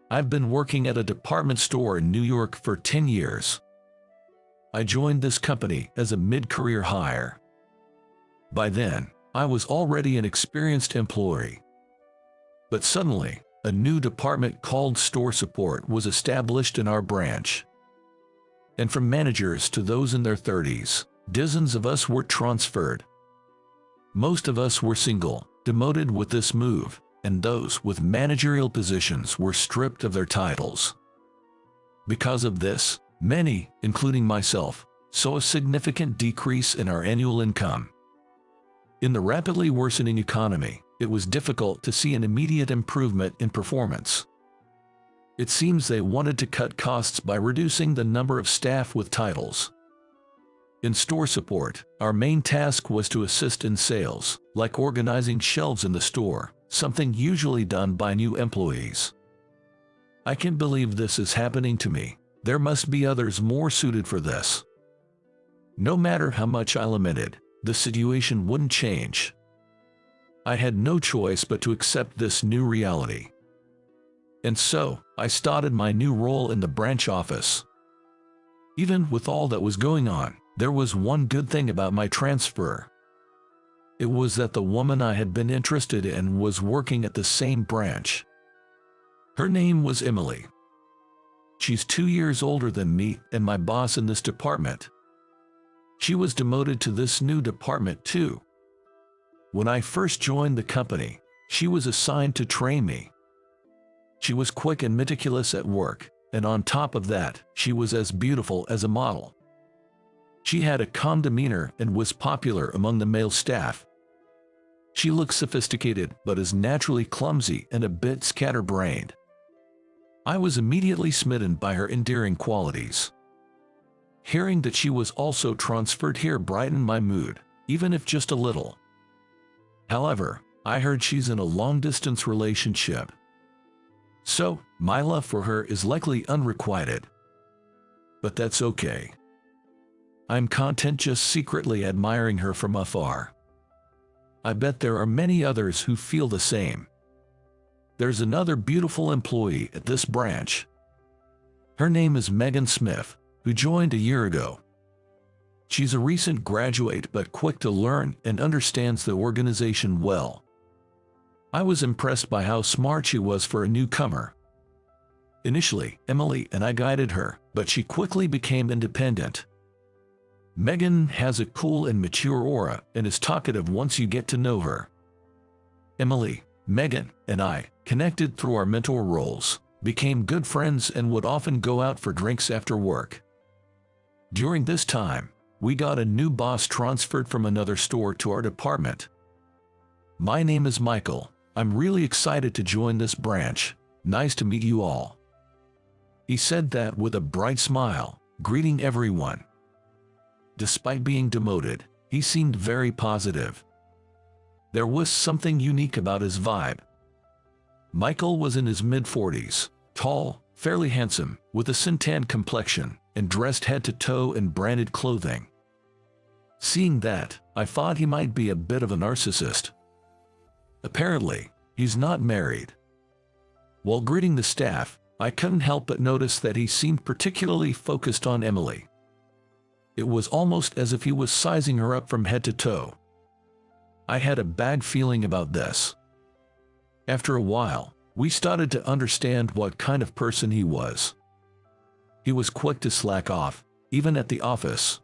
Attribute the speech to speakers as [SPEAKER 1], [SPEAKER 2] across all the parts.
[SPEAKER 1] I've been working at a department store in New York for 10 years. I joined this company as a mid-career hire. By then, I was already an experienced employee. But suddenly, a new department called store support was established in our branch. And from managers to those in their 30s, dozens of us were transferred. Most of us were single, demoted with this move, and those with managerial positions were stripped of their titles. Because of this, many, including myself, saw a significant decrease in our annual income. In the rapidly worsening economy, it was difficult to see an immediate improvement in performance. It seems they wanted to cut costs by reducing the number of staff with titles. In store support, our main task was to assist in sales, like organizing shelves in the store, something usually done by new employees. I can't believe this is happening to me. There must be others more suited for this. No matter how much I lamented, the situation wouldn't change. I had no choice but to accept this new reality. And so, I started my new role in the branch office. Even with all that was going on, there was one good thing about my transfer. It was that the woman I had been interested in was working at the same branch. Her name was Emily. She's 2 years older than me and my boss in this department. She was demoted to this new department too. When I first joined the company, she was assigned to train me. She was quick and meticulous at work, and on top of that, she was as beautiful as a model. She had a calm demeanor and was popular among the male staff. She looked sophisticated but is naturally clumsy and a bit scatterbrained. I was immediately smitten by her endearing qualities. Hearing that she was also transferred here brightened my mood, even if just a little. However, I heard she's in a long-distance relationship. So, my love for her is likely unrequited. But that's okay. I'm content just secretly admiring her from afar. I bet there are many others who feel the same. There's another beautiful employee at this branch. Her name is Megan Smith, who joined a year ago. She's a recent graduate but quick to learn and understands the organization well. I was impressed by how smart she was for a newcomer. Initially, Emily and I guided her, but she quickly became independent. Megan has a cool and mature aura and is talkative once you get to know her. Emily, Megan, and I, connected through our mentor roles, became good friends and would often go out for drinks after work. During this time, we got a new boss transferred from another store to our department. My name is Michael. I'm really excited to join this branch. Nice to meet you all. He said that with a bright smile, greeting everyone. Despite being demoted, he seemed very positive. There was something unique about his vibe. Michael was in his mid-40s, tall, fairly handsome, with a suntan complexion, and dressed head to toe in branded clothing. Seeing that, I thought he might be a bit of a narcissist. Apparently, he's not married. While greeting the staff, I couldn't help but notice that he seemed particularly focused on Emily. It was almost as if he was sizing her up from head to toe. I had a bad feeling about this. After a while, we started to understand what kind of person he was. He was quick to slack off, even at the office.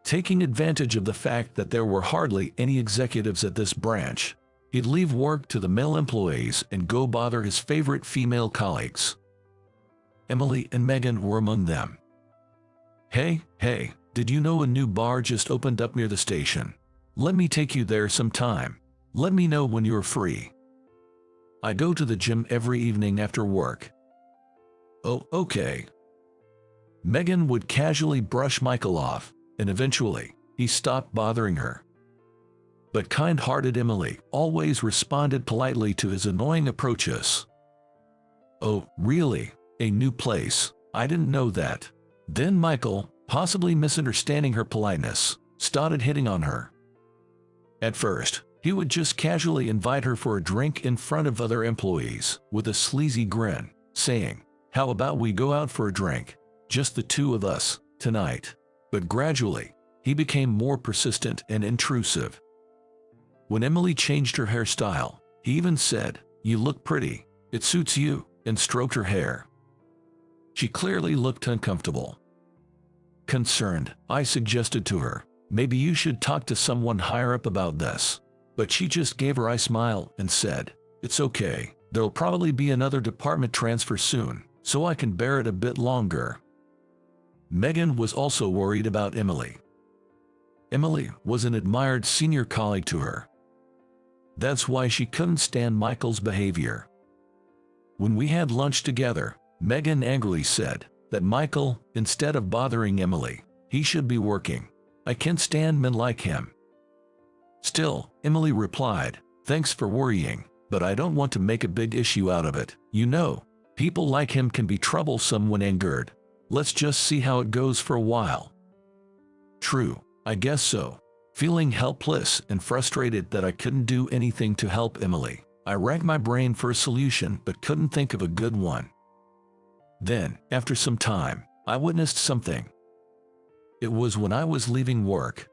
[SPEAKER 1] Taking advantage of the fact that there were hardly any executives at this branch, he'd leave work to the male employees and go bother his favorite female colleagues. Emily and Megan were among them. Hey, did you know a new bar just opened up near the station? Let me take you there sometime. Let me know when you're free. I go to the gym every evening after work. Oh, okay. Megan would casually brush Michael off, and eventually, he stopped bothering her. But kind-hearted Emily always responded politely to his annoying approaches. Oh, really? A new place? I didn't know that. Then Michael, possibly misunderstanding her politeness, started hitting on her. At first, he would just casually invite her for a drink in front of other employees, with a sleazy grin, saying, "How about we go out for a drink? Just the two of us, tonight." But gradually, he became more persistent and intrusive. When Emily changed her hairstyle, he even said, "You look pretty, it suits you," and stroked her hair. She clearly looked uncomfortable. Concerned, I suggested to her, "Maybe you should talk to someone higher up about this." But she just gave her eye smile and said, "It's okay, there'll probably be another department transfer soon, so I can bear it a bit longer." Megan was also worried about Emily. Emily was an admired senior colleague to her. That's why she couldn't stand Michael's behavior. When we had lunch together, Megan angrily said that Michael, instead of bothering Emily, he should be working. "I can't stand men like him." Still, Emily replied, "Thanks for worrying, but I don't want to make a big issue out of it. You know, people like him can be troublesome when angered. Let's just see how it goes for a while." True, I guess so. Feeling helpless and frustrated that I couldn't do anything to help Emily, I racked my brain for a solution but couldn't think of a good one. Then, after some time, I witnessed something. It was when I was leaving work.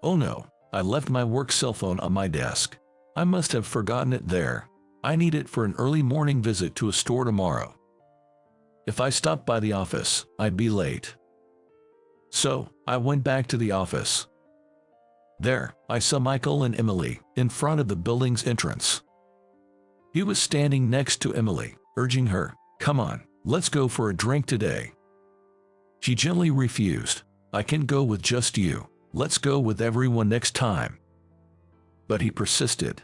[SPEAKER 1] Oh no, I left my work cell phone on my desk. I must have forgotten it there. I need it for an early morning visit to a store tomorrow. If I stopped by the office, I'd be late. So, I went back to the office. There, I saw Michael and Emily in front of the building's entrance. He was standing next to Emily, urging her, "Come on, let's go for a drink today." She gently refused. "I can go with just you. Let's go with everyone next time." But he persisted.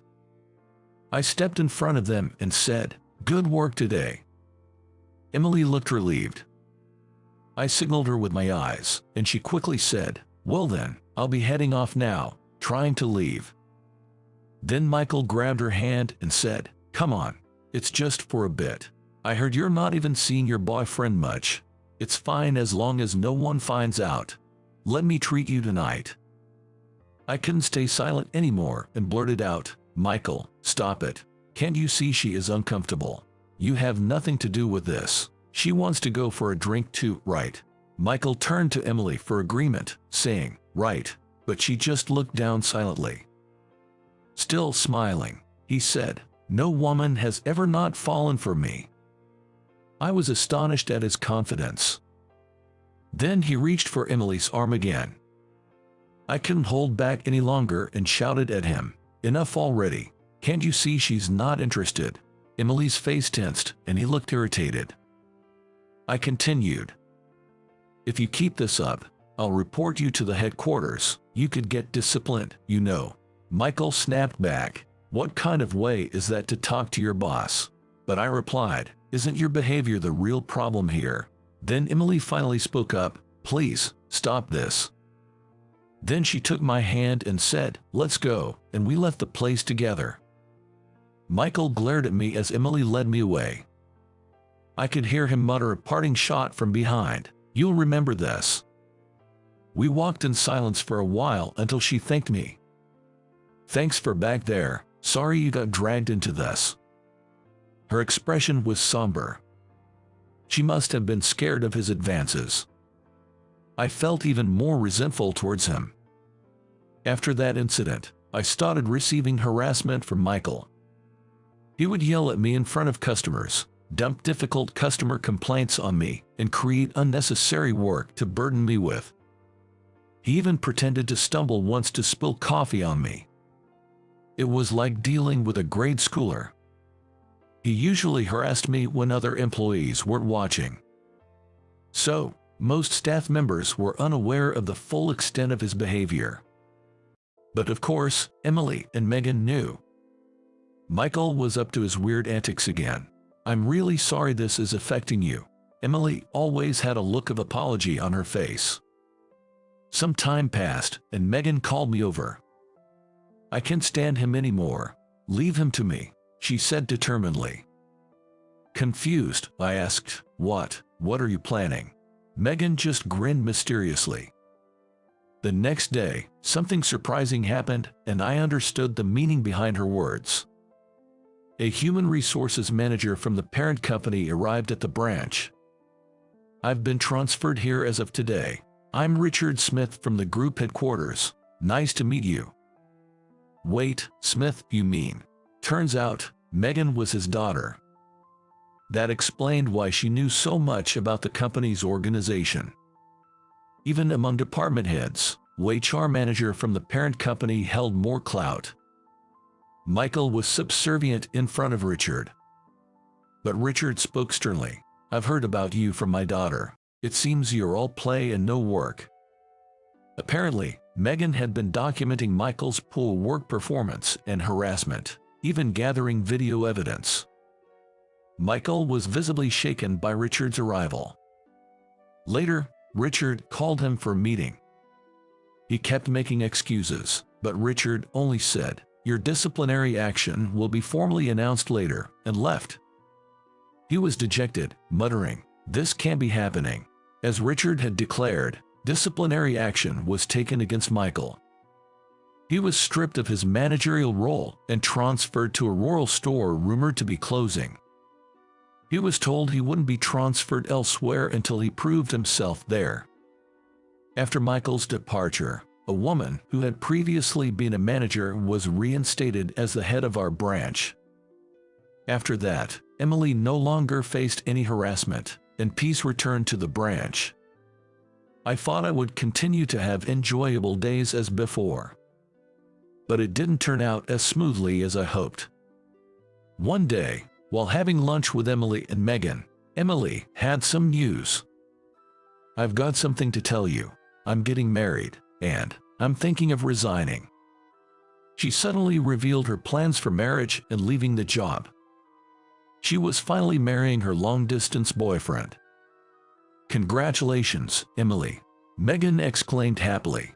[SPEAKER 1] I stepped in front of them and said, "Good work today." Emily looked relieved. I signaled her with my eyes, and she quickly said, "Well then, I'll be heading off now," trying to leave. Then Michael grabbed her hand and said, "Come on, it's just for a bit. I heard you're not even seeing your boyfriend much. It's fine as long as no one finds out. Let me treat you tonight." I couldn't stay silent anymore and blurted out, "Michael, stop it. Can't you see she is uncomfortable? You have nothing to do with this. She wants to go for a drink too, right?" Michael turned to Emily for agreement, saying, "Right," but she just looked down silently. Still smiling, he said, "No woman has ever not fallen for me." I was astonished at his confidence. Then he reached for Emily's arm again. I couldn't hold back any longer and shouted at him, "Enough already. Can't you see she's not interested?" Emily's face tensed and he looked irritated. I continued, "If you keep this up, I'll report you to the headquarters. You could get disciplined, you know." Michael snapped back, "What kind of way is that to talk to your boss?" But I replied, "Isn't your behavior the real problem here?" Then Emily finally spoke up, "Please, stop this." Then she took my hand and said, "Let's go," and we left the place together. Michael glared at me as Emily led me away. I could hear him mutter a parting shot from behind, "You'll remember this." We walked in silence for a while until she thanked me. "Thanks for back there, sorry you got dragged into this." Her expression was somber. She must have been scared of his advances. I felt even more resentful towards him. After that incident, I started receiving harassment from Michael. He would yell at me in front of customers, dump difficult customer complaints on me, and create unnecessary work to burden me with. He even pretended to stumble once to spill coffee on me. It was like dealing with a grade schooler. He usually harassed me when other employees weren't watching. So, most staff members were unaware of the full extent of his behavior. But of course, Emily and Megan knew. Michael was up to his weird antics again. "I'm really sorry this is affecting you." Emily always had a look of apology on her face. Some time passed, and Megan called me over. "I can't stand him anymore. Leave him to me," she said determinedly. Confused, I asked, What are you planning?" Megan just grinned mysteriously. The next day, something surprising happened, and I understood the meaning behind her words. A human resources manager from the parent company arrived at the branch. "I've been transferred here as of today. I'm Richard Smith from the group headquarters. Nice to meet you." "Wait, Smith, you mean?" Turns out, Megan was his daughter. That explained why she knew so much about the company's organization. Even among department heads, the HR manager from the parent company held more clout. Michael was subservient in front of Richard. But Richard spoke sternly. "I've heard about you from my daughter. It seems you're all play and no work." Apparently, Megan had been documenting Michael's poor work performance and harassment, even gathering video evidence. Michael was visibly shaken by Richard's arrival. Later, Richard called him for a meeting. He kept making excuses, but Richard only said, "Your disciplinary action will be formally announced later," and left. He was dejected, muttering, "This can't be happening." As Richard had declared, disciplinary action was taken against Michael. He was stripped of his managerial role and transferred to a rural store rumored to be closing. He was told he wouldn't be transferred elsewhere until he proved himself there. After Michael's departure, a woman who had previously been a manager was reinstated as the head of our branch. After that, Emily no longer faced any harassment, and peace returned to the branch. I thought I would continue to have enjoyable days as before. But it didn't turn out as smoothly as I hoped. One day, while having lunch with Emily and Megan, Emily had some news. "I've got something to tell you. I'm getting married, and I'm thinking of resigning." She suddenly revealed her plans for marriage and leaving the job. She was finally marrying her long-distance boyfriend. "Congratulations, Emily," Megan exclaimed happily.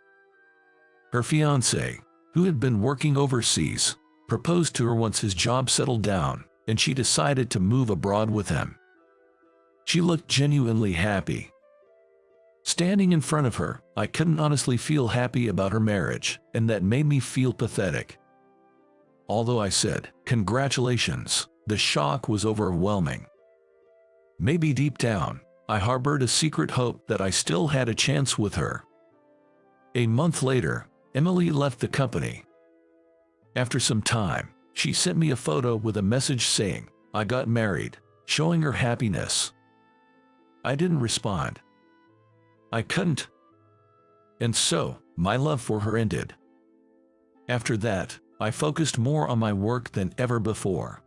[SPEAKER 1] Her fiancé, who had been working overseas, proposed to her once his job settled down, and she decided to move abroad with him. She looked genuinely happy. Standing in front of her, I couldn't honestly feel happy about her marriage, and that made me feel pathetic. Although I said, "Congratulations," the shock was overwhelming. Maybe deep down, I harbored a secret hope that I still had a chance with her. A month later, Emily left the company. After some time, she sent me a photo with a message saying, "I got married," showing her happiness. I didn't respond. I couldn't. And so, my love for her ended. After that, I focused more on my work than ever before.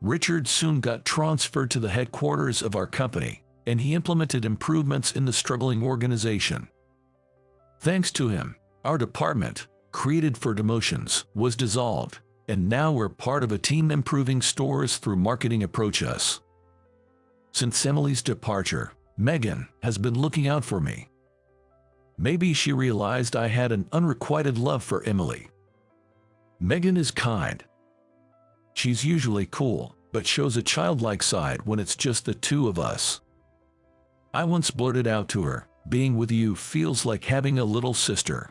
[SPEAKER 1] Richard soon got transferred to the headquarters of our company, and he implemented improvements in the struggling organization. Thanks to him, our department, created for demotions, was dissolved, and now we're part of a team improving stores through marketing approaches. Since Emily's departure, Megan has been looking out for me. Maybe she realized I had an unrequited love for Emily. Megan is kind. She's usually cool, but shows a childlike side when it's just the two of us. I once blurted out to her, "Being with you feels like having a little sister."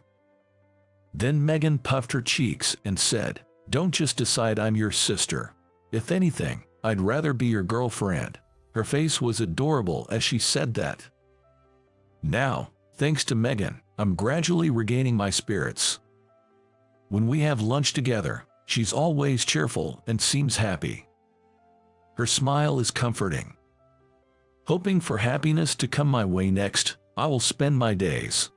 [SPEAKER 1] Then Megan puffed her cheeks and said, "Don't just decide I'm your sister. If anything, I'd rather be your girlfriend." Her face was adorable as she said that. Now, thanks to Megan, I'm gradually regaining my spirits. When we have lunch together, she's always cheerful and seems happy. Her smile is comforting. Hoping for happiness to come my way next, I will spend my days.